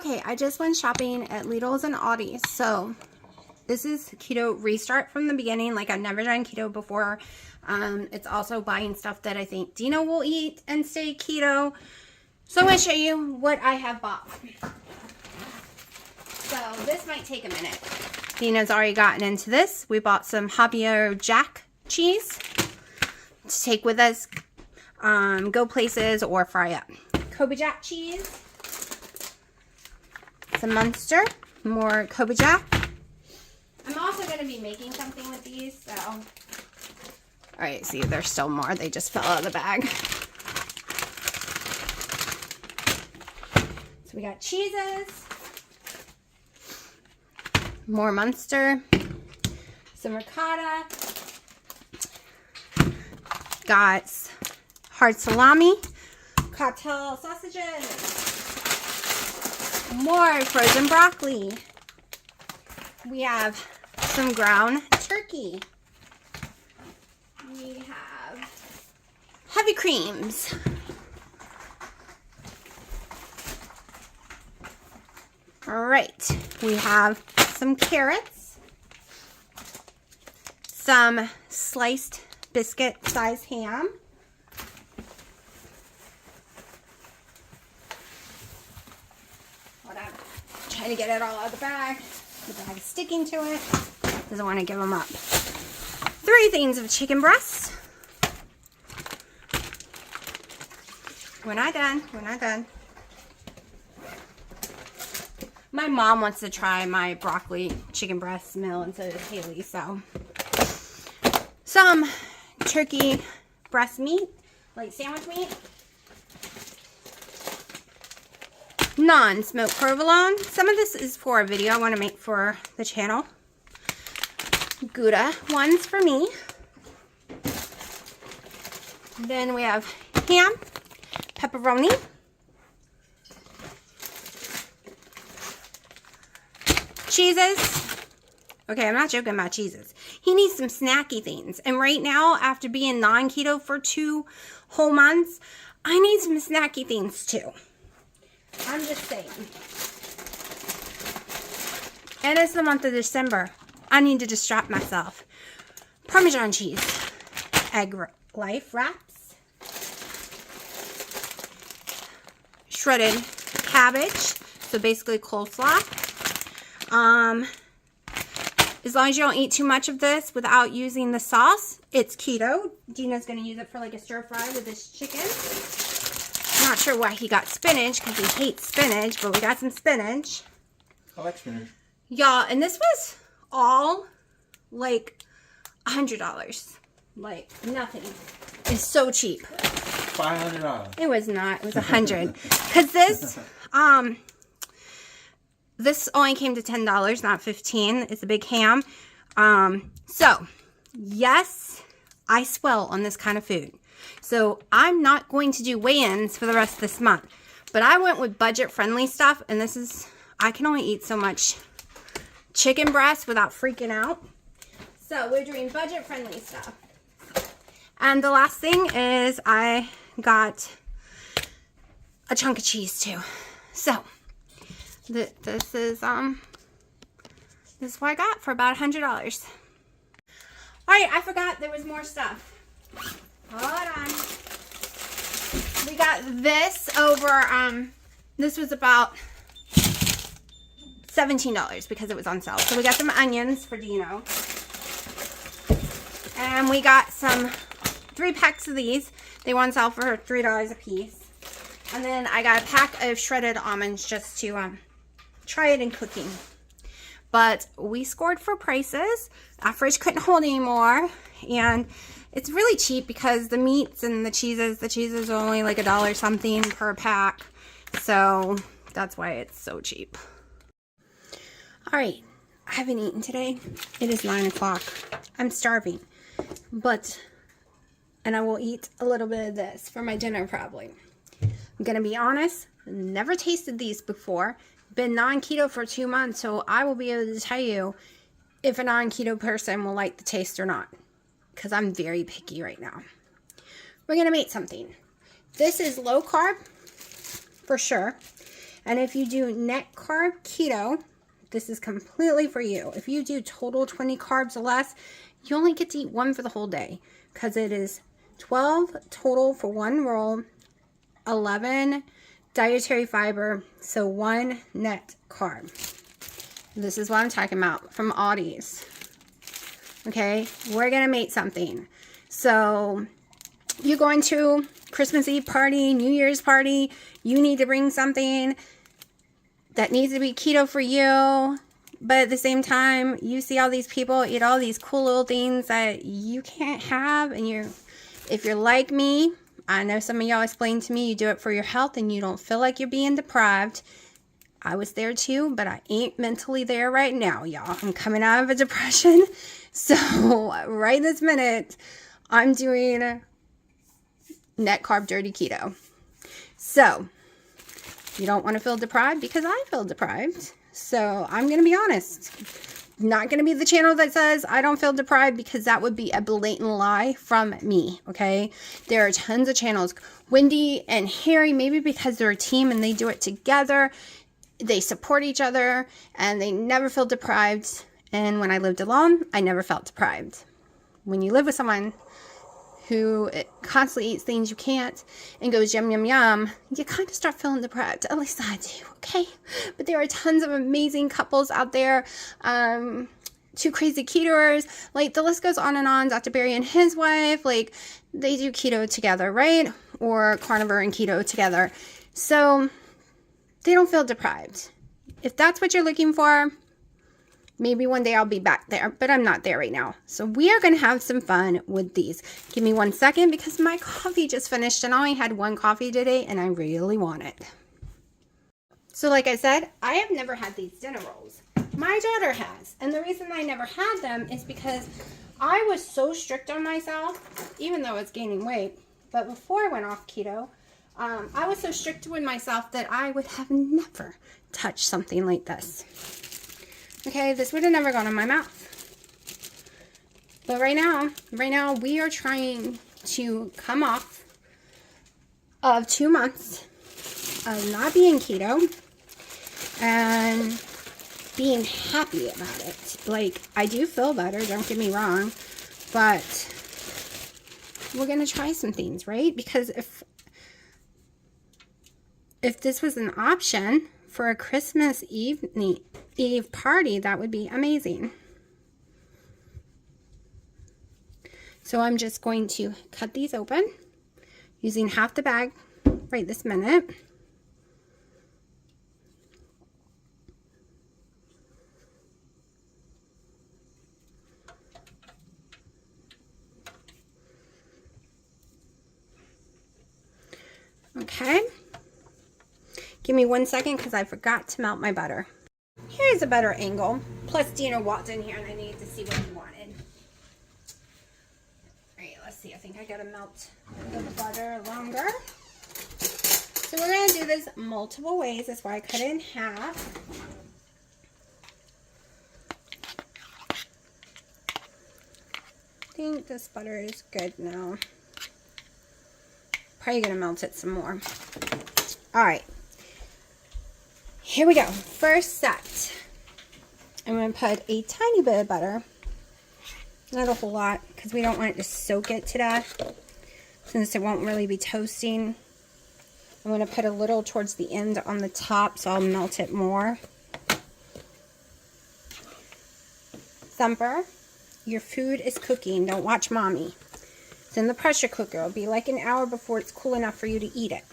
Okay, I just went shopping at Lidl's and Aldi's. So this is Keto Restart from the beginning. Like, I've never done keto before. It's also buying stuff that I think Dino will eat and stay keto. So I'm going to show you what I have bought. So this might take a minute. Dino's already gotten into this. We bought some Javier Jack cheese to take with us, go places or fry up. Kobe Jack cheese. Some Munster, more Kobe Jack. I'm also going to be making something with these, so. Alright, see, there's still more. They just fell out of the bag. So we got cheeses, more Munster, some ricotta, got hard salami, cocktail sausages, more frozen broccoli. We have some ground turkey. We have heavy creams. All right, we have some carrots, some sliced biscuit-sized ham, trying to get it all out of the bag. The bag is sticking to it. Doesn't want to give them up. 3 things of chicken breast. We're not done. We're not done. My mom wants to try my broccoli chicken breast meal instead of Haley, so. Some turkey breast meat, like sandwich meat. Non-smoked provolone. Some of this is for a video I want to make for the channel. Gouda ones for me. Then we have ham, pepperoni, cheeses. Okay, I'm not joking about cheeses. He needs some snacky things. And right now, after being non-keto for 2 whole months, I need some snacky things too. I'm just saying. And it's the month of December. I need to distract myself. Parmesan cheese. Egg life wraps. Shredded cabbage. So basically coleslaw. As long as you don't eat too much of this without using the sauce, it's keto. Dina's going to use it for like a stir fry with this chicken. Not sure why he got spinach, because he hates spinach, but we got some spinach. I like spinach. Y'all, and this was all like $100. Like nothing. It's so cheap. $500. It was not. It was $100. Because this only came to $10, not $15. It's a big ham. So, yes, I swell on this kind of food. So I'm not going to do weigh-ins for the rest of this month. But I went with budget-friendly stuff. And this is, I can only eat so much chicken breast without freaking out. So we're doing budget-friendly stuff. And the last thing is I got a chunk of cheese too. So this is what I got for about $100. All right, I forgot there was more stuff. Hold on. We got this over, this was about $17 because it was on sale. So we got some onions for Dino. And we got some 3 packs of these. They were on sale for $3 a piece. And then I got a pack of shredded almonds just to try it in cooking. But we scored for prices. Our fridge couldn't hold anymore. And it's really cheap because the meats and the cheeses are only like $1 something per pack. So that's why it's so cheap. All right, I haven't eaten today. It is 9 o'clock. I'm starving. And I will eat a little bit of this for my dinner probably. I'm gonna be honest, never tasted these before. Been non-keto for 2 months, so I will be able to tell you if a non-keto person will like the taste or not. Because I'm very picky right now. We're going to make something. This is low carb, for sure. And if you do net carb keto, this is completely for you. If you do total 20 carbs or less, you only get to eat one for the whole day because it is 12 total for one roll, 11 dietary fiber, so 1 net carb. This is what I'm talking about from Aldi's. Okay, we're gonna make something. So you're going to Christmas Eve party, New Year's party, you need to bring something that needs to be keto for you, but at the same time, you see all these people eat all these cool little things that you can't have, and if you're like me, I know some of y'all explained to me you do it for your health and you don't feel like you're being deprived. I was there too, but I ain't mentally there right now, y'all. I'm coming out of a depression. So right this minute, I'm doing net carb dirty keto. So you don't want to feel deprived because I feel deprived. So I'm going to be honest. Not going to be the channel that says I don't feel deprived, because that would be a blatant lie from me, okay? There are tons of channels. Wendy and Harry, maybe because they're a team and they do it together, they support each other and they never feel deprived. And when I lived alone, I never felt deprived. When you live with someone who constantly eats things you can't and goes yum, yum, yum, you kind of start feeling deprived. At least I do, okay? But there are tons of amazing couples out there. 2 crazy ketoers. Like, the list goes on and on. Dr. Barry and his wife, like, they do keto together, right? Or carnivore and keto together. So they don't feel deprived. If that's what you're looking for, maybe one day I'll be back there, but I'm not there right now. So we are going to have some fun with these. Give me 1 second because my coffee just finished and I only had 1 coffee today and I really want it. So like I said, I have never had these dinner rolls. My daughter has. And the reason I never had them is because I was so strict on myself, even though it's gaining weight. But before I went off keto, I was so strict with myself that I would have never touched something like this. Okay, this would have never gone in my mouth. But right now we are trying to come off of 2 months of not being keto and being happy about it. Like, I do feel better, don't get me wrong, but we're gonna try some things, right? Because if this was an option for a Christmas Eve party, that would be amazing. So I'm just going to cut these open using half the bag right this minute. Okay. Give me 1 second because I forgot to melt my butter. Here's a better angle. Plus Dina walked in here and I needed to see what he wanted. Alright, let's see. I think I gotta melt the butter longer. So we're gonna do this multiple ways. That's why I cut it in half. I think this butter is good now. Probably gonna melt it some more. Alright. Here we go. First set. I'm going to put a tiny bit of butter. Not a whole lot, because we don't want it to soak it to death, since it won't really be toasting. I'm going to put a little towards the end on the top, so I'll melt it more. Thumper, your food is cooking. Don't watch mommy. It's in the pressure cooker. It'll be like an hour before it's cool enough for you to eat it.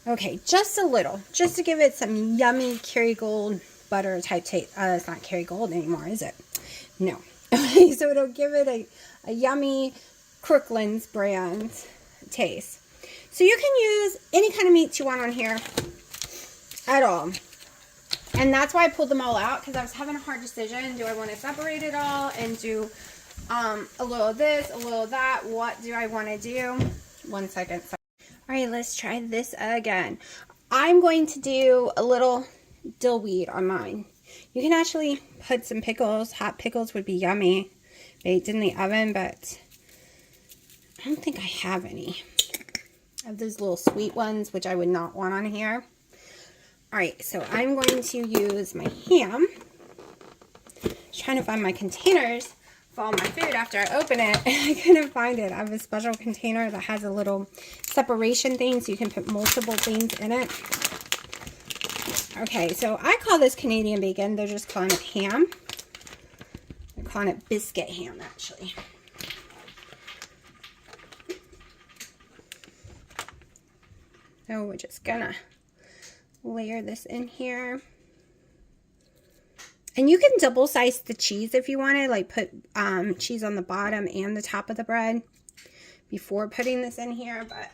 Okay, just a little, just to give it some yummy Kerrygold butter type taste. It's not Kerrygold anymore, is it? No. Okay, so it'll give it a yummy Crooklyn's brand taste. So you can use any kind of meats you want on here at all. And that's why I pulled them all out, because I was having a hard decision. Do I want to separate it all and do a little of this, a little of that? What do I want to do? 1 second. All right, let's try this again. I'm going to do a little dill weed on mine. You can actually put some pickles. Hot pickles would be yummy baked in the oven, but I don't think I have any. I have those little sweet ones, which I would not want on here. All right, so I'm going to use my ham. Just trying to find my containers for all my food after I open it. I couldn't find it. I have a special container that has a little separation thing so you can put multiple things in it. Okay, so I call this Canadian bacon. They're just calling it ham. They're calling it biscuit ham, actually. So we're just gonna layer this in here. And you can double slice the cheese if you wanted, like put cheese on the bottom and the top of the bread before putting this in here, but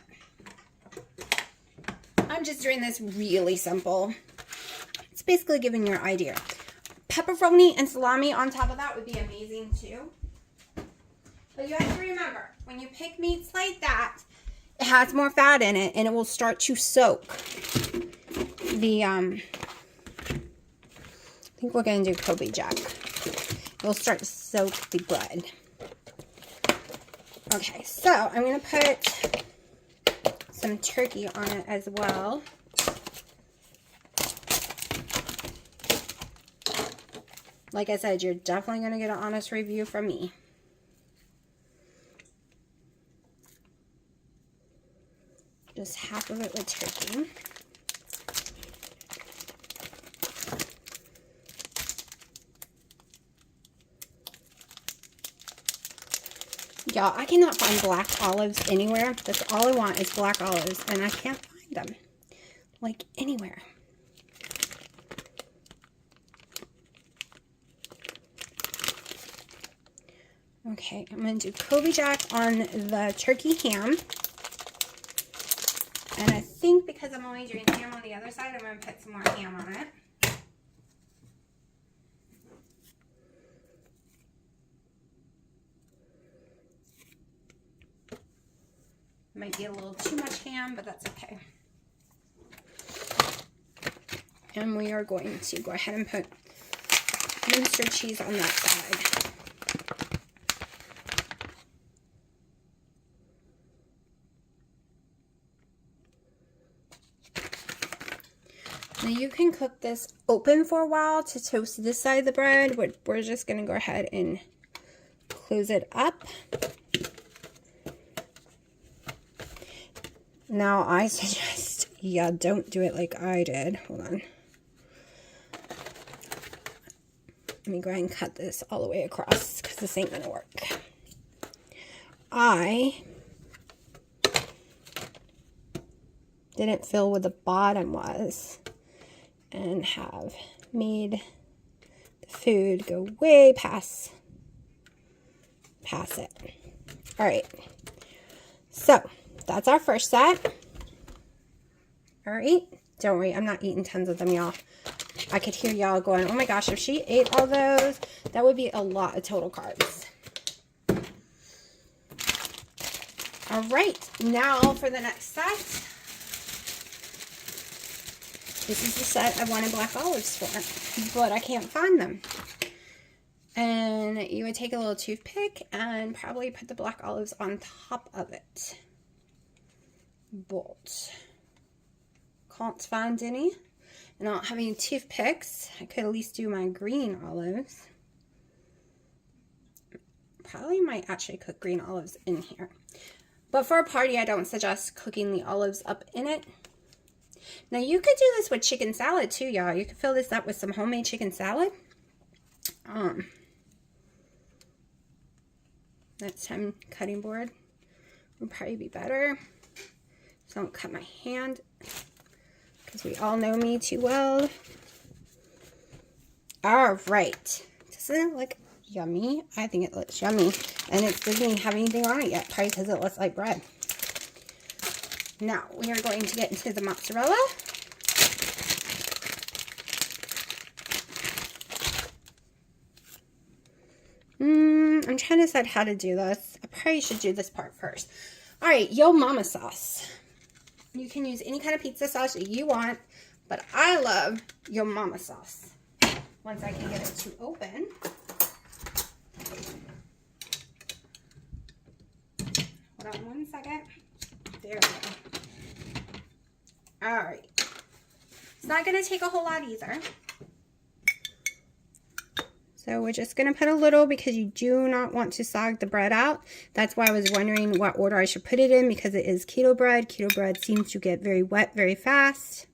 I'm just doing this really simple. It's basically giving you an idea. Pepperoni and salami on top of that would be amazing too. But you have to remember, when you pick meats like that, it has more fat in it and it will start to soak the, I think we're going to do Kobe Jack. It will start to soak the bread. Okay, so I'm going to put some turkey on it as well. Like I said, you're definitely going to get an honest review from me. Just half of it with turkey. Y'all, I cannot find black olives anywhere. That's all I want is black olives, and I can't find them, like, anywhere. Okay, I'm going to do Kobe Jack on the turkey ham. And I think because I'm only doing ham on the other side, I'm going to put some more ham on it. Might be a little too much ham, but that's okay. And we are going to go ahead and put Munster cheese on that side. Now you can cook this open for a while to toast this side of the bread, but we're just going to go ahead and close it up. Now I suggest, yeah, don't do it like I did. Hold on. Let me go ahead and cut this all the way across because this ain't going to work. I didn't fill where the bottom was and have made the food go way past it. All right. So that's our first set. All right. Don't worry, I'm not eating tons of them, y'all. I could hear y'all going, oh my gosh, if she ate all those, that would be a lot of total carbs. All right, now for the next set. This is the set I wanted black olives for, but I can't find them. And you would take a little toothpick and probably put the black olives on top of it. But can't find any. And I don't have any toothpicks. I could at least do my green olives. Probably might actually cook green olives in here. But for a party, I don't suggest cooking the olives up in it. Now, you could do this with chicken salad, too, y'all. You could fill this up with some homemade chicken salad. Next time, cutting board would probably be better. So don't cut my hand, because we all know me too well. All right. Doesn't it look yummy? I think it looks yummy. And it doesn't even have anything on it yet, probably because it looks like bread. Now, we are going to get into the mozzarella. I'm trying to decide how to do this. I probably should do this part first. All right, Yo Mama sauce. You can use any kind of pizza sauce that you want, but I love Yo Mama sauce. Once I can get it to open. Hold on one second. There we go. All right. It's not going to take a whole lot either. So we're just going to put a little because you do not want to sog the bread out. That's why I was wondering what order I should put it in, because it is keto bread. Keto bread seems to get very wet very fast.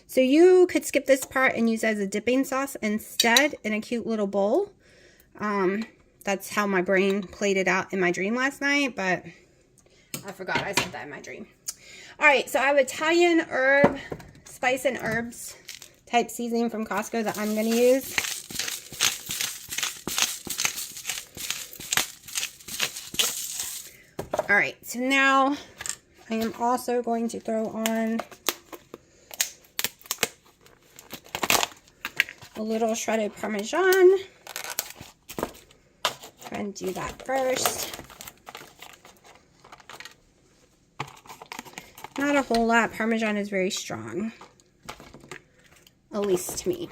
So you could skip this part and use it as a dipping sauce instead in a cute little bowl. That's how my brain played it out in my dream last night, but I forgot I said that in my dream. All right, so I have Italian herb, spice and herbs type seasoning from Costco that I'm going to use. All right, so now I am also going to throw on a little shredded Parmesan. Try and do that first. Not a whole lot. Parmesan is very strong, at least to me.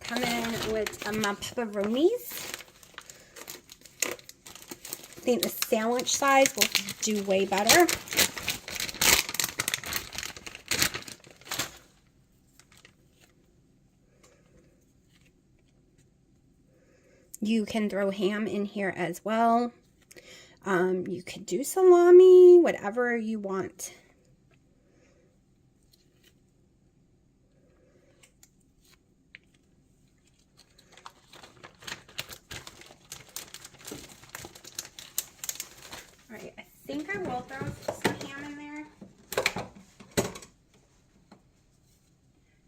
Come in with my pepperonis. I think the sandwich size will do way better. You can throw ham in here as well. You could do salami, whatever you want. All right, I think I will throw some ham in there.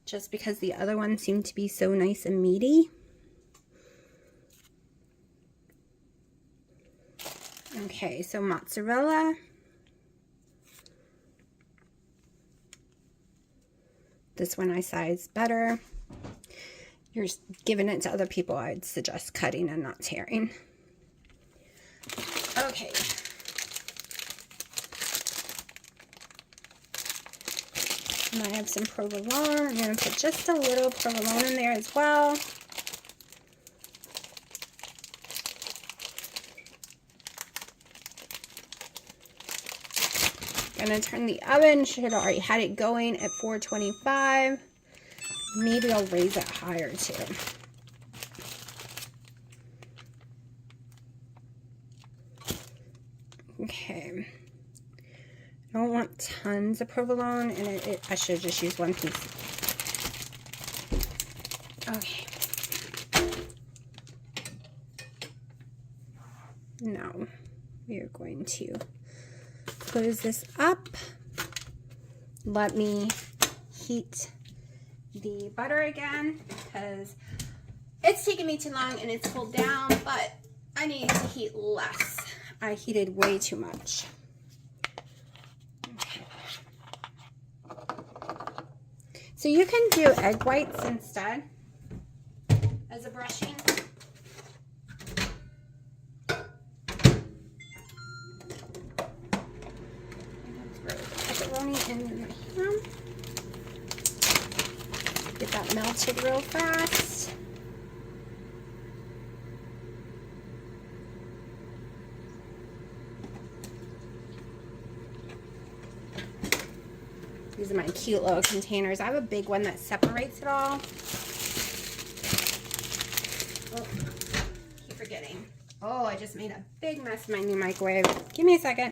Just because the other one seemed to be so nice and meaty. Okay, so mozzarella. This one I size better. You're giving it to other people, I'd suggest cutting and not tearing. Okay. And I have some provolone. I'm going to put just a little provolone in there as well. Gonna turn the oven. Should have already had it going at 425. Maybe I'll raise it higher too. Okay. I don't want tons of provolone, and I should just use one piece. Okay. Now we are going to close this up. Let me heat the butter again because it's taking me too long and it's cooled down, but I need to heat less. I heated way too much. Okay. So you can do egg whites instead as a brushing. In the ham. Get that melted real fast. These are my cute little containers. I have a big one that separates it all. Oh, keep forgetting. Oh, I just made a big mess in my new microwave. Give me a second.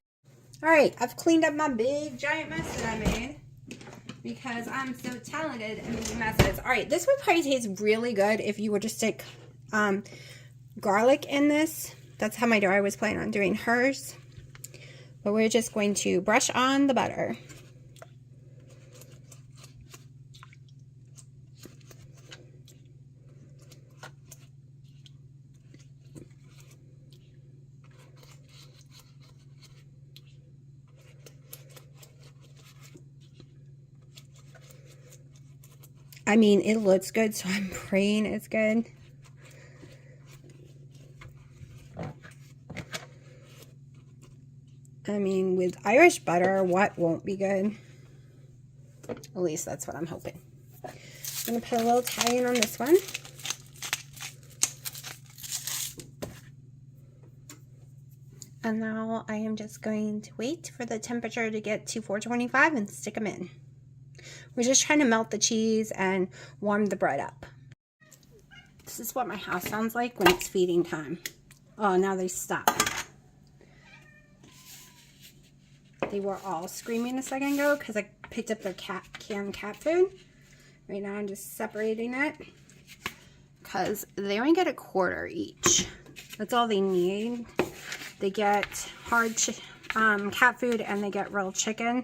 All right, I've cleaned up my big giant mess that I made because I'm so talented at making messes. All right, this would probably taste really good if you were to stick garlic in this. That's how my daughter was planning on doing hers. But we're just going to brush on the butter. I mean, it looks good, so I'm praying it's good. I mean, with Irish butter, what won't be good? At least that's what I'm hoping. I'm going to put a little Italian on this one. And now I am just going to wait for the temperature to get to 425 and stick them in. We're just trying to melt the cheese and warm the bread up. This is what my house sounds like when it's feeding time. Oh, now they stop. They were all screaming a second ago because I picked up their canned cat food. Right now I'm just separating it because they only get a quarter each. That's all they need. They get hard cat food and they get real chicken.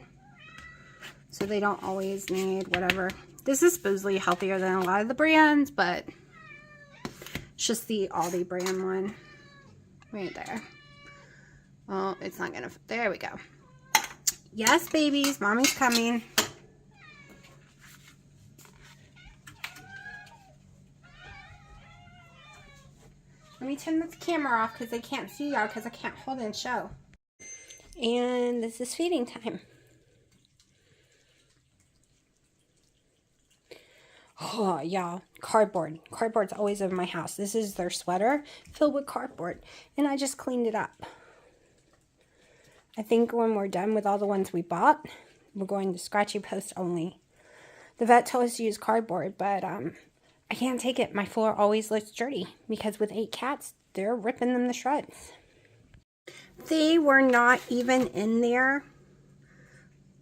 So they don't always need whatever. This is supposedly healthier than a lot of the brands, but it's just the Aldi brand one. Right there. Oh, it's not gonna, there we go. Yes, babies, mommy's coming. Let me turn this camera off because I can't see y'all because I can't hold and show. And this is feeding time. Oh, y'all, cardboard. Cardboard's always in my house. This is their sweater filled with cardboard. And I just cleaned it up. I think when we're done with all the ones we bought, we're going to scratchy post only. The vet told us to use cardboard, but I can't take it. My floor always looks dirty because with 8 cats, they're ripping them to shreds. They were not even in there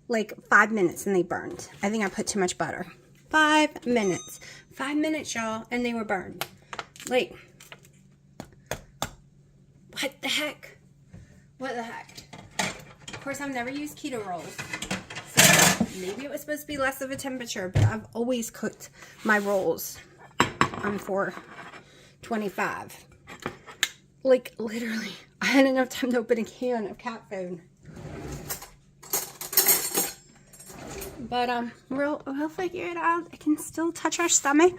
like 5 minutes and they burned. I think I put too much butter. 5 minutes. 5 minutes, y'all, and they were burned. Like, what the heck? What the heck? Of course, I've never used keto rolls. So maybe it was supposed to be less of a temperature, but I've always cooked my rolls on 425. Like, literally, I had enough time to open a can of cat food. But we'll figure it out. It can still touch our stomach,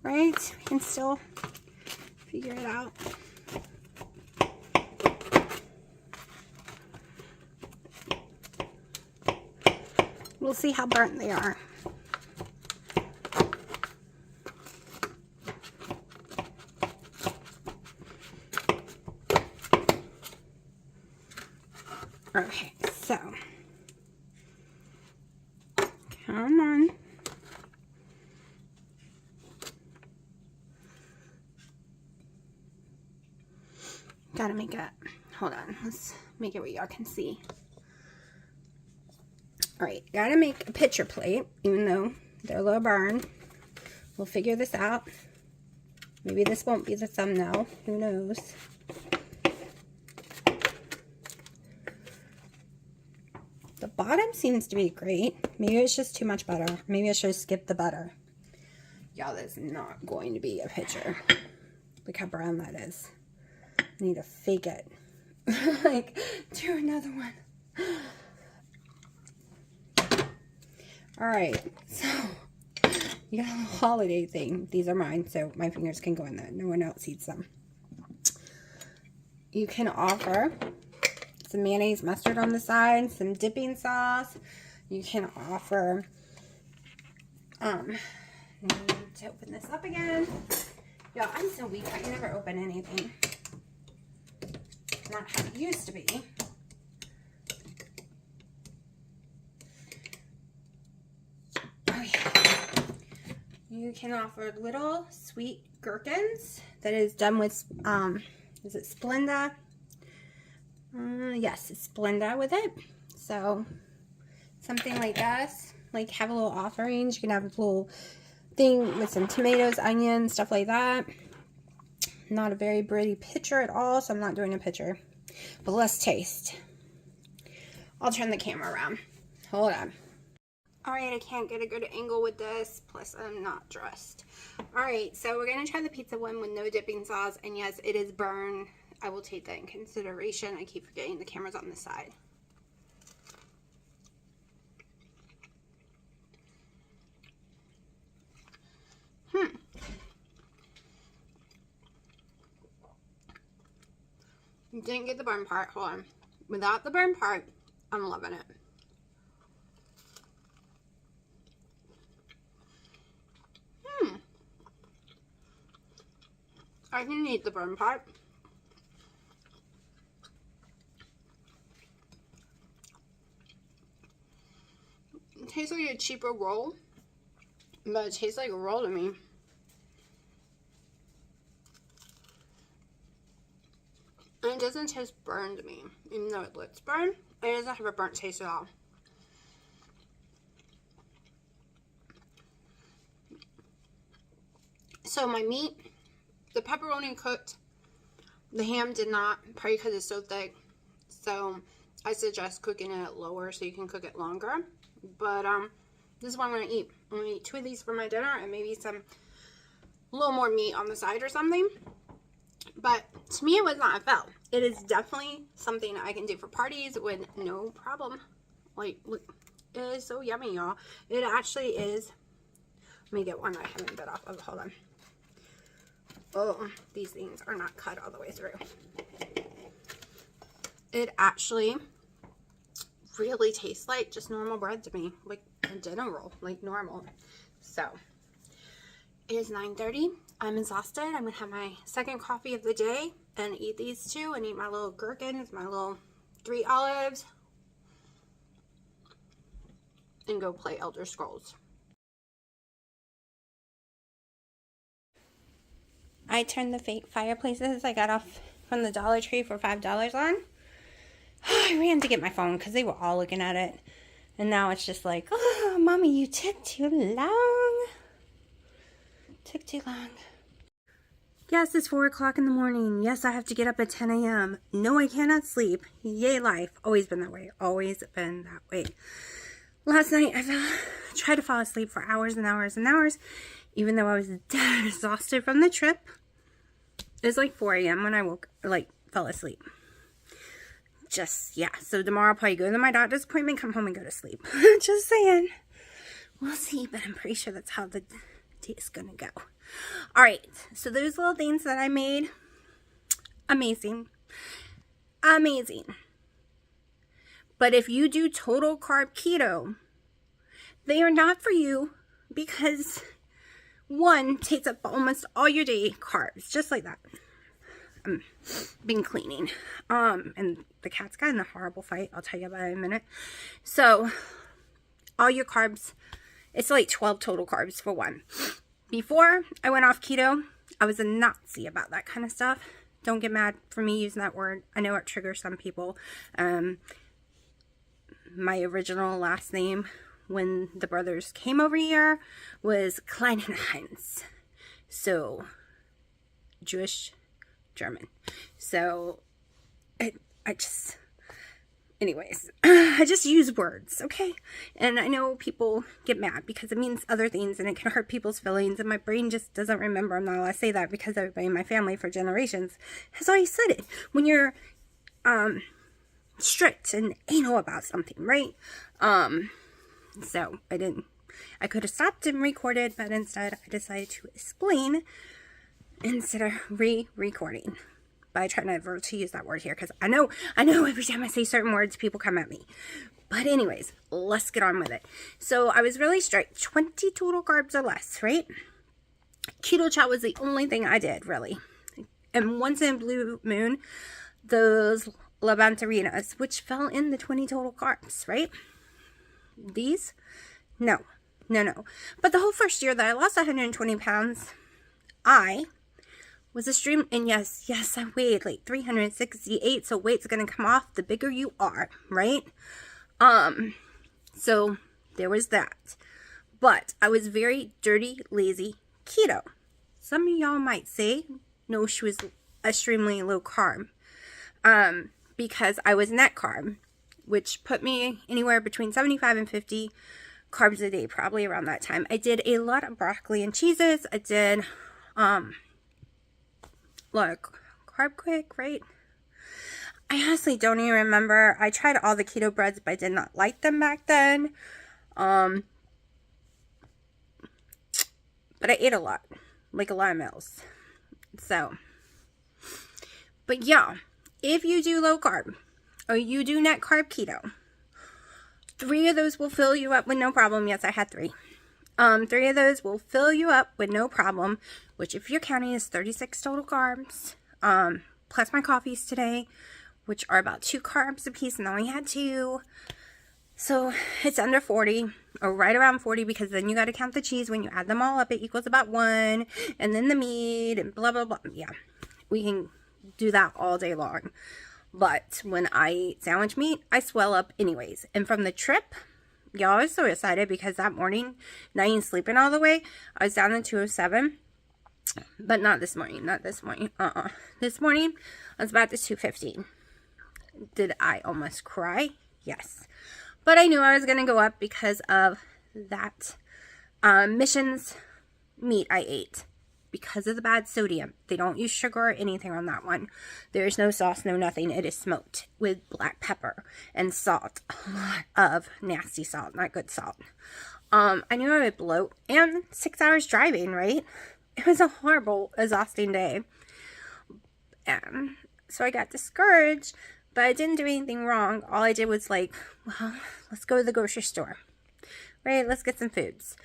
right? We can still figure it out. We'll see how burnt they are. Okay, so come on. Gotta make it. Hold on. Let's make it where y'all can see. Alright, gotta make a picture plate, even though they're a little burned. We'll figure this out. Maybe this won't be the thumbnail. Who knows? The bottom seems to be great. Maybe it's just too much butter. Maybe I should skip the butter. Y'all, that's not going to be a picture. Look how brown that is. I need to fake it. Like, do another one. Alright, so you got a little holiday thing. These are mine, so my fingers can go in there. No one else eats them. You can offer some mayonnaise, mustard on the side, some dipping sauce. You can offer, need to open this up again. Y'all, I'm so weak. I can never open anything. Not how it used to be. You can offer little sweet gherkins that is done with, is it Splenda? Yes, it's Splenda with it. So, something like this. Like, have a little offerings. You can have a little thing with some tomatoes, onions, stuff like that. Not a very pretty picture at all, so I'm not doing a picture. But let's taste. I'll turn the camera around. Hold on. Alright, I can't get a good angle with this, plus I'm not dressed. Alright, so we're going to try the pizza one with no dipping sauce, and yes, it is burned. I will take that in consideration. I keep forgetting the camera's on the side. Didn't get the burn part. Hold on. Without the burn part, I'm loving it. I can eat the burn part. tastes like a cheaper roll, but it tastes like a roll to me. And it doesn't taste burned to me. Even though it looks burned, it doesn't have a burnt taste at all. So my meat, the pepperoni cooked. The ham did not, probably because it's so thick. So I suggest cooking it lower so you can cook it longer. But this is what I'm going to eat. I'm going to eat 2 of these for my dinner and maybe a little more meat on the side or something. But to me, it was not a fail. It is definitely something I can do for parties with no problem. Like, look, it is so yummy, y'all. It actually is. Let me get one I haven't bit off of. Hold on. Oh, these things are not cut all the way through. It actually really tastes like just normal bread to me. Like a dinner roll, like normal. So, it is 9:30. I'm exhausted. I'm going to have my second coffee of the day and eat these 2 and eat my little gherkins, my little 3 olives, and go play Elder Scrolls. I turned the fake fireplaces I got off from the Dollar Tree for $5 on. I ran to get my phone because they were all looking at it. And now it's just like, oh, Mommy, you took too long. Took too long. Yes, it's 4 o'clock in the morning. Yes, I have to get up at 10 a.m. No, I cannot sleep. Yay, life. Always been that way. Always been that way. Last night, I tried to fall asleep for hours and hours and hours, even though I was dead exhausted from the trip. It was like 4 a.m. when I fell asleep. Yeah. So tomorrow I'll probably go to my doctor's appointment, come home and go to sleep. Just saying. We'll see, but I'm pretty sure that's how the day is gonna go. All right. So those little things that I made, amazing. Amazing. But if you do total carb keto, they are not for you because one takes up almost all your day carbs, just like that. Been cleaning. And the cat's got in a horrible fight. I'll tell you about it in a minute. So, all your carbs, it's like 12 total carbs for one. Before I went off keto, I was a Nazi about that kind of stuff. Don't get mad for me using that word. I know it triggers some people. My original last name when the brothers came over here was Kleinenheinz. So, Jewish, German. So, anyways, I just use words, okay? And I know people get mad because it means other things and it can hurt people's feelings, and my brain just doesn't remember. I'm not allowed to say that because everybody in my family for generations has always said it. When you're strict and anal about something, right? So I could have stopped and recorded, but instead I decided to explain instead of re-recording. But I try never to use that word here because I know every time I say certain words, people come at me. But anyways, let's get on with it. So I was really strict, 20 total carbs or less, right? Keto chow was the only thing I did, really. And once in a blue moon, those Levantarinas, which fell in the 20 total carbs, right? These? No. But the whole first year that I lost 120 pounds, I was extreme, and yes, I weighed like 368, so weight's gonna come off the bigger you are, right? So there was that. But I was very dirty, lazy keto. Some of y'all might say, no, she was extremely low carb. Because I was net carb, which put me anywhere between 75 and 50 carbs a day, probably around that time. I did a lot of broccoli and cheeses. I did, carb quick, right? I honestly don't even remember. I tried all the keto breads, but I did not like them back then. But I ate a lot, like a lot of meals. So, but yeah, if you do low carb or you do net carb keto, 3 of those will fill you up with no problem. Yes, I had 3. 3 of those will fill you up with no problem, which if you're counting is 36 total carbs, plus my coffees today, which are about 2 carbs a piece, and I only had 2. So it's under 40 or right around 40, because then you got to count the cheese. When you add them all up, it equals about 1, and then the meat and blah, blah, blah. Yeah, we can do that all day long. But when I eat sandwich meat, I swell up anyways. And from the trip, y'all, I was so excited because that morning, not even sleeping all the way, I was down to 207. But not this morning. This morning, I was about to 215. Did I almost cry? Yes. But I knew I was going to go up because of that Missions meat I ate. Because of the bad sodium. They don't use sugar or anything on that one. There's no sauce, no nothing. It is smoked with black pepper and salt. A lot of nasty salt, not good salt. I knew I would bloat. And 6 hours driving, right? It was a horrible, exhausting day. And so I got discouraged, but I didn't do anything wrong. All I did was like, well, let's go to the grocery store. Right? Let's get some foods.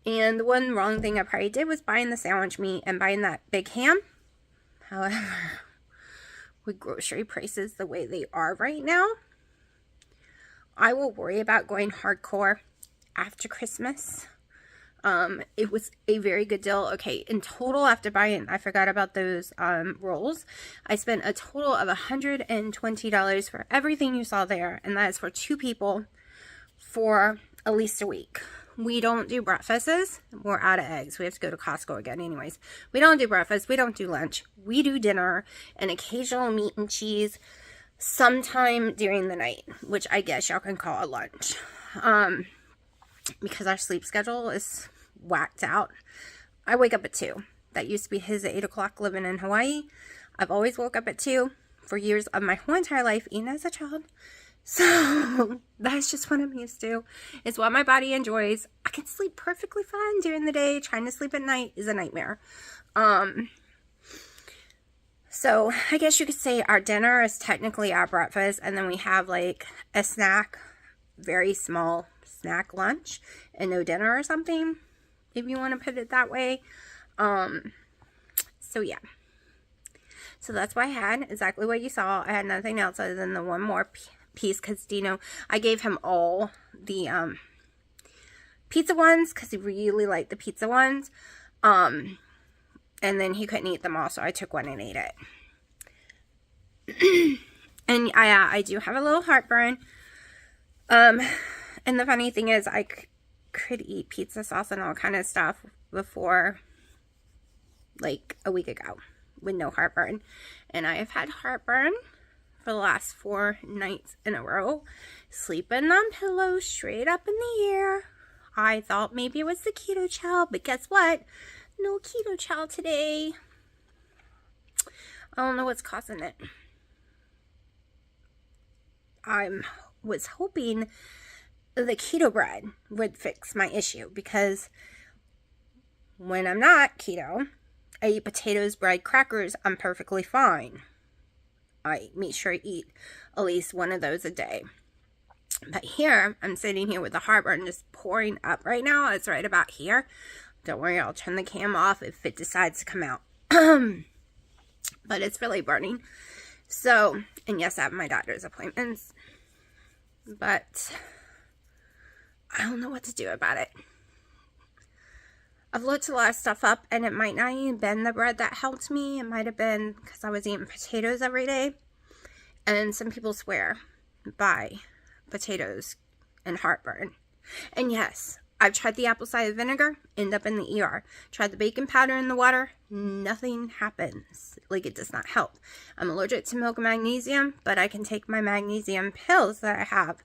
And the one wrong thing I probably did was buying the sandwich meat and buying that big ham. However, with grocery prices the way they are right now, I will worry about going hardcore after Christmas. It was a very good deal. Okay, in total, after buying, I forgot about those rolls, I spent a total of $120 for everything you saw there, and that is for 2 people for at least a week. We don't do breakfasts. We're out of eggs. We have to go to Costco again anyways. We don't do breakfast. We don't do lunch. We do dinner and occasional meat and cheese sometime during the night, which I guess y'all can call a lunch. Because our sleep schedule is whacked out. I wake up at 2. That used to be his 8 o'clock living in Hawaii. I've always woke up at 2 for years of my whole entire life, even as a child. So that's just what I'm used to. It's what my body enjoys. I can sleep perfectly fine during the day. Trying to sleep at night is a nightmare. So I guess you could say our dinner is technically our breakfast, and then we have like a snack, very small snack lunch, and no dinner or something, if you want to put it that way. So yeah. So that's what I had, exactly what you saw. I had nothing else other than the one more piece, because Dino, I gave him all the pizza ones because he really liked the pizza ones, and then he couldn't eat them all, so I took one and ate it. And I do have a little heartburn, and the funny thing is I could eat pizza sauce and all kind of stuff before, like a week ago, with no heartburn, and I have had heartburn for the last 4 nights in a row, sleeping on pillows straight up in the air. I thought maybe it was the keto chow, but guess what? No keto chow today. I don't know what's causing it. I was hoping the keto bread would fix my issue, because when I'm not keto, I eat potatoes, bread, crackers, I'm perfectly fine. I make sure I eat at least one of those a day. But here, I'm sitting here with the heartburn just pouring up right now. It's right about here. Don't worry, I'll turn the cam off if it decides to come out. But it's really burning. So, and yes, I have my doctor's appointments. But I don't know what to do about it. I've looked a lot of stuff up, and it might not even been the bread that helped me. It might have been because I was eating potatoes every day. And some people swear by potatoes and heartburn. And yes, I've tried the apple cider vinegar, end up in the ER. Tried the baking powder in the water, nothing happens. Like, it does not help. I'm allergic to milk and magnesium, but I can take my magnesium pills that I have.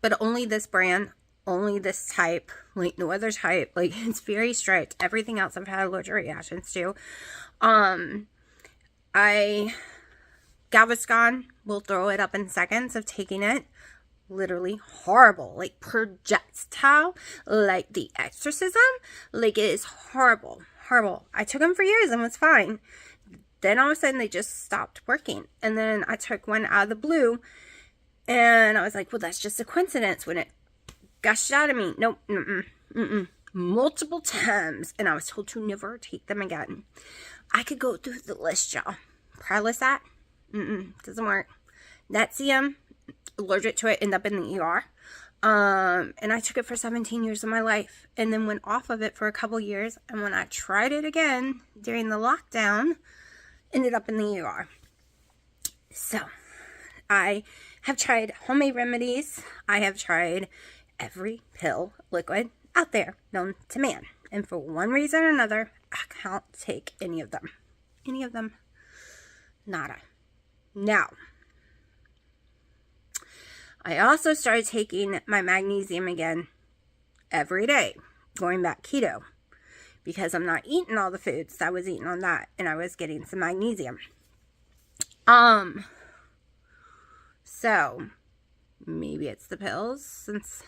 But only this brand. Only this type, like no other type. Like, it's very strict. Everything else I've had allergic reactions to. Galveston will throw it up in seconds of taking it. Literally horrible. Like projectile. Like The Exorcism. Like, it is horrible. Horrible. I took them for years and was fine. Then all of a sudden they just stopped working. And then I took one out of the blue. And I was like, well, that's just a coincidence. When it gushed out of me. Nope. Multiple times. And I was told to never take them again. I could go through the list, y'all. Prilosat. Doesn't work. Nexium. allergic to it, end up in the ER. And I took it for 17 years of my life and then went off of it for a couple years. And when I tried it again during the lockdown, ended up in the ER. So I have tried homemade remedies. I have tried every pill, liquid out there known to man. And for one reason or another, I can't take any of them. Any of them. Nada. Now, I also started taking my magnesium again every day, going back keto, because I'm not eating all the foods I was eating on that, and I was getting some magnesium. So maybe it's the pills, since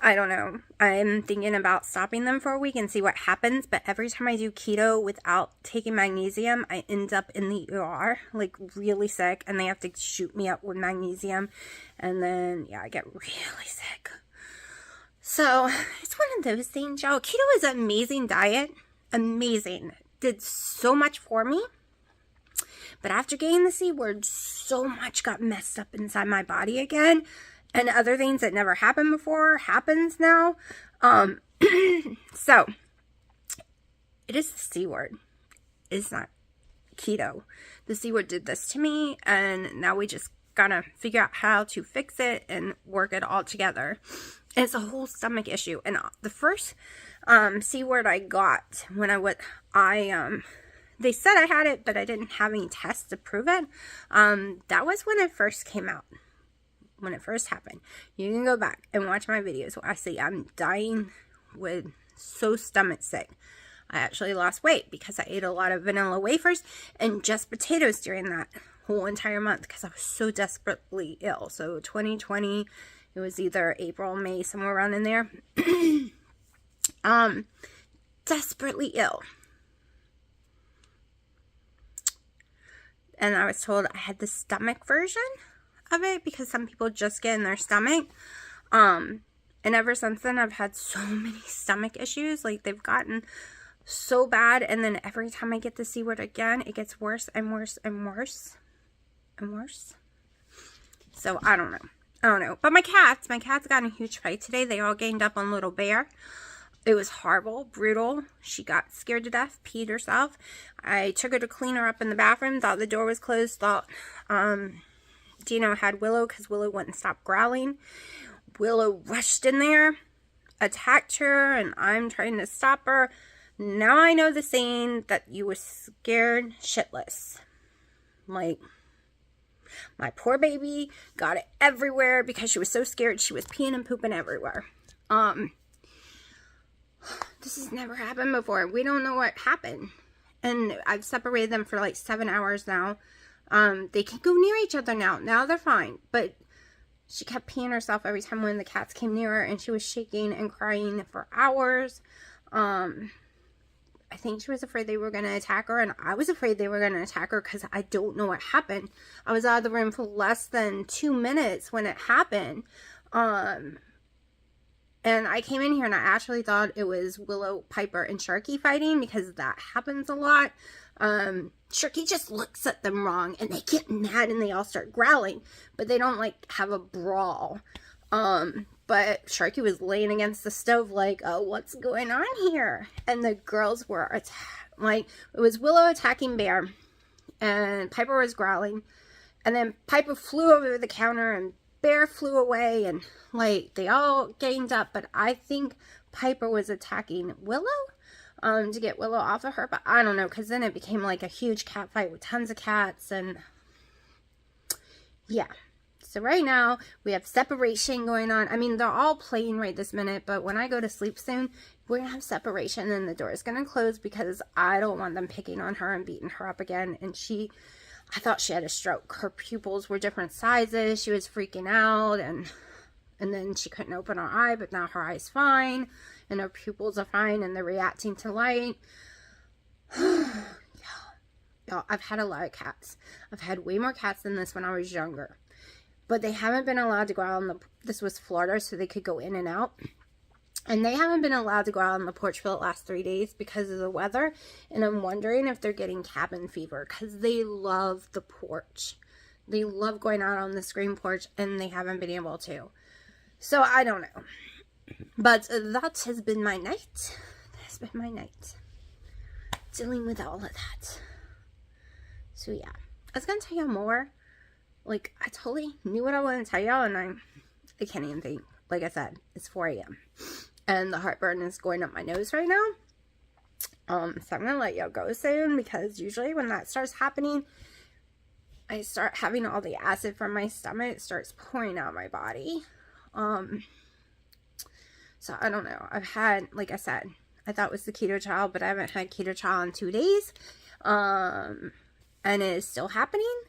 I don't know. I'm thinking about stopping them for a week and see what happens, but every time I do keto without taking magnesium, I end up in the ER, like really sick, and they have to shoot me up with magnesium, and then, yeah, I get really sick. So, it's one of those things, y'all. Keto is an amazing diet. Amazing. Did so much for me. But after getting the C word, so much got messed up inside my body again. And other things that never happened before happens now. So, it is the C word. It's not keto. The C word did this to me, and now we just gotta figure out how to fix it and work it all together. And it's a whole stomach issue. And the first C word I got when they said I had it, but I didn't have any tests to prove it. That was when it first came out. When it first happened. You can go back and watch my videos where I say I'm dying with so stomach sick. I actually lost weight because I ate a lot of vanilla wafers and just potatoes during that whole entire month because I was so desperately ill. So 2020, it was either April, May, somewhere around in there. Desperately ill. And I was told I had the stomach version of it because some people just get in their stomach. And ever since then, I've had so many stomach issues. Like, they've gotten so bad. And then every time I get the C word again, it gets worse and worse and worse and worse. So, I don't know. But my cats got in a huge fight today. They all ganged up on Little Bear. It was horrible, brutal. She got scared to death, peed herself. I took her to clean her up in the bathroom, thought the door was closed, thought, Dino had Willow because Willow wouldn't stop growling. Willow rushed in there, attacked her, and I'm trying to stop her. Now I know the saying that you were scared shitless. Like, my poor baby got it everywhere because she was so scared she was peeing and pooping everywhere. This has never happened before. We don't know what happened. And I've separated them for like 7 hours now. They can go near each other now. Now they're fine. But she kept peeing herself every time when the cats came near her. And she was shaking and crying for hours. I think she was afraid they were going to attack her. And I was afraid they were going to attack her because I don't know what happened. I was out of the room for less than 2 minutes when it happened. And I came in here and I actually thought it was Willow, Piper, and Sharky fighting because that happens a lot. Sharky just looks at them wrong and they get mad and they all start growling, but they don't like have a brawl. But Sharky was laying against the stove like, oh, what's going on here? And the girls were like, it was Willow attacking Bear and Piper was growling. And then Piper flew over the counter and Bear flew away and like they all ganged up, but I think Piper was attacking Willow to get Willow off of her, but I don't know, because then it became like a huge cat fight with tons of cats. And yeah, so right now we have separation going on. I mean, they're all playing right this minute, but when I go to sleep soon, we're gonna have separation and the door is gonna close because I don't want them picking on her and beating her up again. And I thought she had a stroke. Her pupils were different sizes. She was freaking out, and then she couldn't open her eye, but now her eye's fine, and her pupils are fine, and they're reacting to light. Y'all, I've had a lot of cats. I've had way more cats than this when I was younger, but they haven't been allowed to go out on this was Florida, so they could go in and out. And they haven't been allowed to go out on the porch for the last 3 days because of the weather. And I'm wondering if they're getting cabin fever because they love the porch. They love going out on the screen porch, and they haven't been able to. So I don't know. But that has been my night. That has been my night. Dealing with all of that. So yeah. I was going to tell y'all more. Like, I totally knew what I wanted to tell y'all, and I can't even think. Like I said, it's 4 a.m. And the heartburn is going up my nose right now. So I'm going to let y'all go soon, because usually when that starts happening, I start having all the acid from my stomach. It starts pouring out my body. So I don't know. I've had, like I said, I thought it was the keto child, but I haven't had keto child in 2 days. And it is still happening.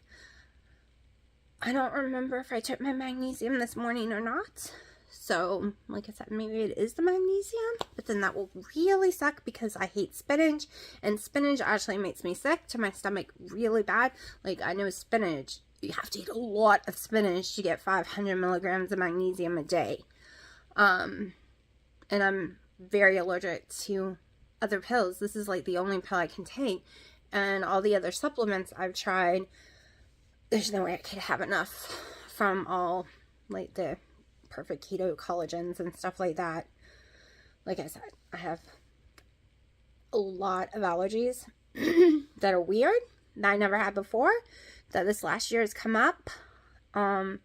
I don't remember if I took my magnesium this morning or not. So, like I said, maybe it is the magnesium, but then that will really suck because I hate spinach, and spinach actually makes me sick to my stomach really bad. Like, I know spinach, you have to eat a lot of spinach to get 500 milligrams of magnesium a day. And I'm very allergic to other pills. This is like the only pill I can take, and all the other supplements I've tried, there's no way I could have enough from all, like, the perfect keto collagens and stuff like that. Like I said, I have a lot of allergies that are weird, that I never had before, that this last year has come up. And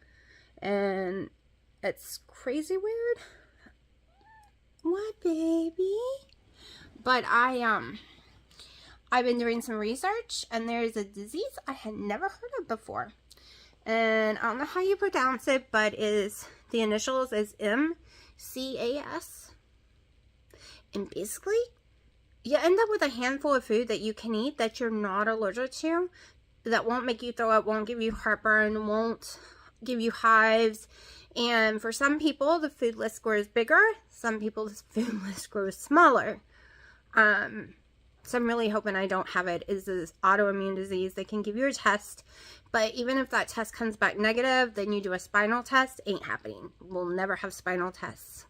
it's crazy weird. What, baby? But I've been doing some research, and there's a disease I had never heard of before. And I don't know how you pronounce it, but the initials is MCAS. And basically, you end up with a handful of food that you can eat that you're not allergic to, that won't make you throw up, won't give you heartburn, won't give you hives. And for some people, the food list grows bigger. Some people, the food list grows smaller. So I'm really hoping I don't have it. It's this autoimmune disease. They can give you a test, but even if that test comes back negative, then you do a spinal test. Ain't happening. We'll never have spinal tests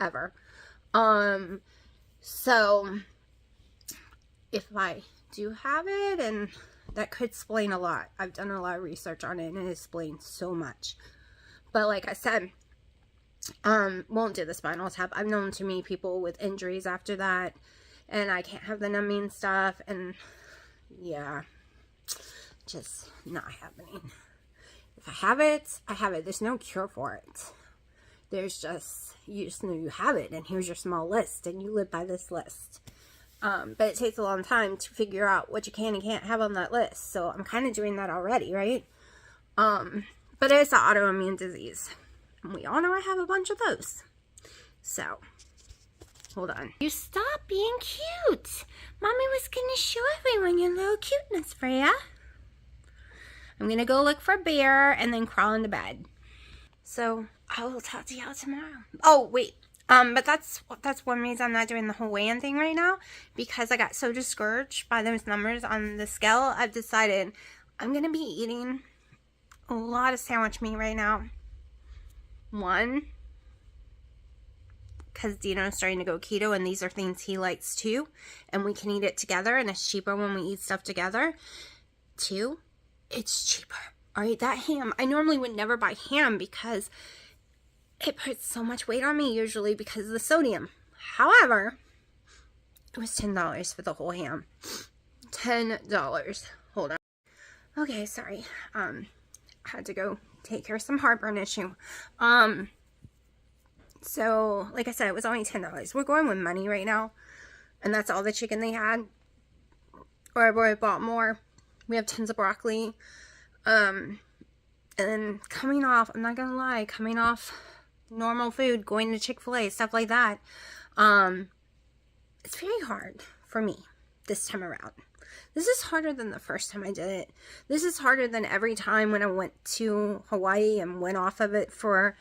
ever. So if I do have it, and that could explain a lot. I've done a lot of research on it, and it explains so much. But like I said, won't do the spinal tap. I've known too many people with injuries after that, and I can't have the numbing stuff, and yeah, just not happening. If I have it, I have it. There's no cure for it. There's just, you just know you have it, and here's your small list, and you live by this list. But it takes a long time to figure out what you can and can't have on that list. So I'm kind of doing that already, right? But it's an autoimmune disease, and we all know I have a bunch of those. So, hold on. You stop being cute. Mommy was going to show everyone your little cuteness, Freya. I'm going to go look for Bear and then crawl into bed. So, I will talk to y'all tomorrow. Oh, wait. But that's one reason I'm not doing the whole weigh-in thing right now, because I got so discouraged by those numbers on the scale. I've decided I'm going to be eating a lot of sandwich meat right now. One, because Dino's starting to go keto, and these are things he likes too, and we can eat it together, and it's cheaper when we eat stuff together. Two, it's cheaper. Alright, that ham, I normally would never buy ham because it puts so much weight on me, usually because of the sodium. However, it was $10 for the whole ham. $10. Hold on. Okay, sorry. I had to go take care of some heartburn issue. So, like I said, it was only $10. We're going with money right now, and that's all the chicken they had. Or I bought more. We have tons of broccoli. And then coming off, I'm not gonna lie, coming off normal food, going to Chick-fil-A, stuff like that, it's very hard for me this time around. This is harder than the first time I did it. This is harder than every time when I went to Hawaii and went off of it for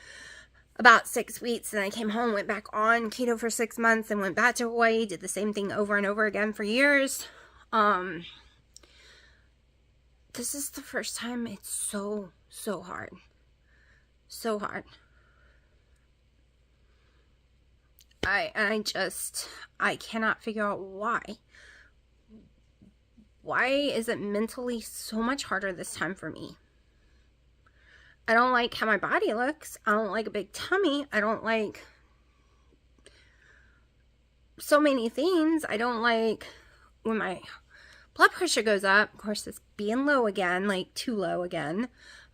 about 6 weeks, and I came home, went back on keto for 6 months, and went back to Hawaii, did the same thing over and over again for years. This is the first time. It's so hard. So hard. I cannot figure out why. Why is it mentally so much harder this time for me? I don't like how my body looks. I don't like a big tummy. I don't like so many things. I don't like when my blood pressure goes up. Of course, it's being low again, like too low again.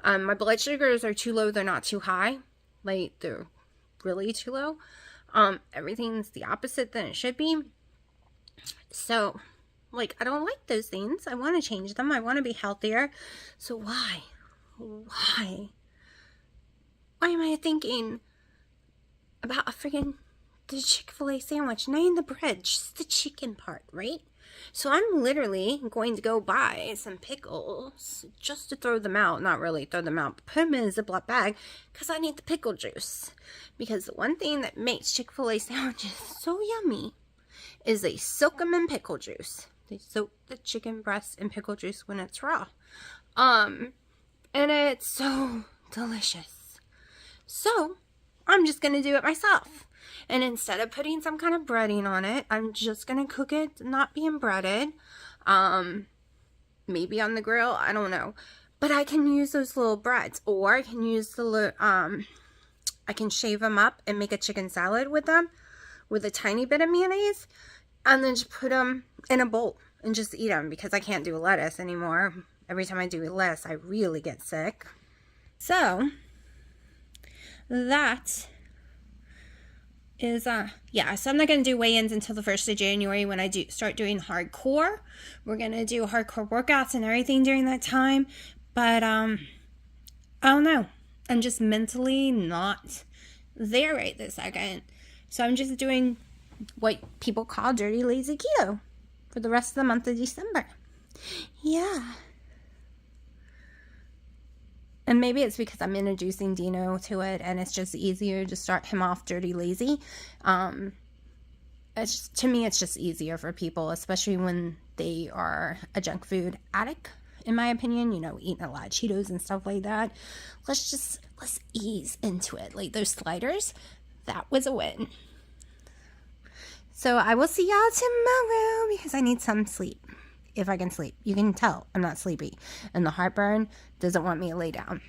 My blood sugars are too low. They're not too high. Like, they're really too low. Everything's the opposite than it should be. So, like, I don't like those things. I want to change them. I want to be healthier. So why? Why am I thinking about the Chick-fil-A sandwich? Not in the bread, just the chicken part, right? So I'm literally going to go buy some pickles just to throw them out. Not really throw them out, but put them in a Ziploc bag because I need the pickle juice. Because the one thing that makes Chick-fil-A sandwiches so yummy is they soak them in pickle juice. They soak the chicken breast in pickle juice when it's raw. And it's so delicious. So I'm just going to do it myself. And instead of putting some kind of breading on it, I'm just going to cook it not being breaded. Maybe on the grill, I don't know. But I can use those little breads, or I can use I can shave them up and make a chicken salad with them with a tiny bit of mayonnaise, and then just put them in a bowl and just eat them, because I can't do lettuce anymore. Every time I do lettuce, I really get sick. So that is so I'm not going to do weigh-ins until the 1st of January when I start doing hardcore. We're going to do hardcore workouts and everything during that time, but I don't know, I'm just mentally not there right this second. So I'm just doing what people call dirty lazy keto for the rest of the month of December. Yeah. And maybe it's because I'm introducing Dino to it, and it's just easier to start him off dirty lazy. To me, it's just easier for people, especially when they are a junk food addict, in my opinion, eating a lot of Cheetos and stuff like that. Let's ease into it. Like those sliders, that was a win. So I will see y'all tomorrow because I need some sleep. If I can sleep. You can tell I'm not sleepy. And the heartburn doesn't want me to lay down.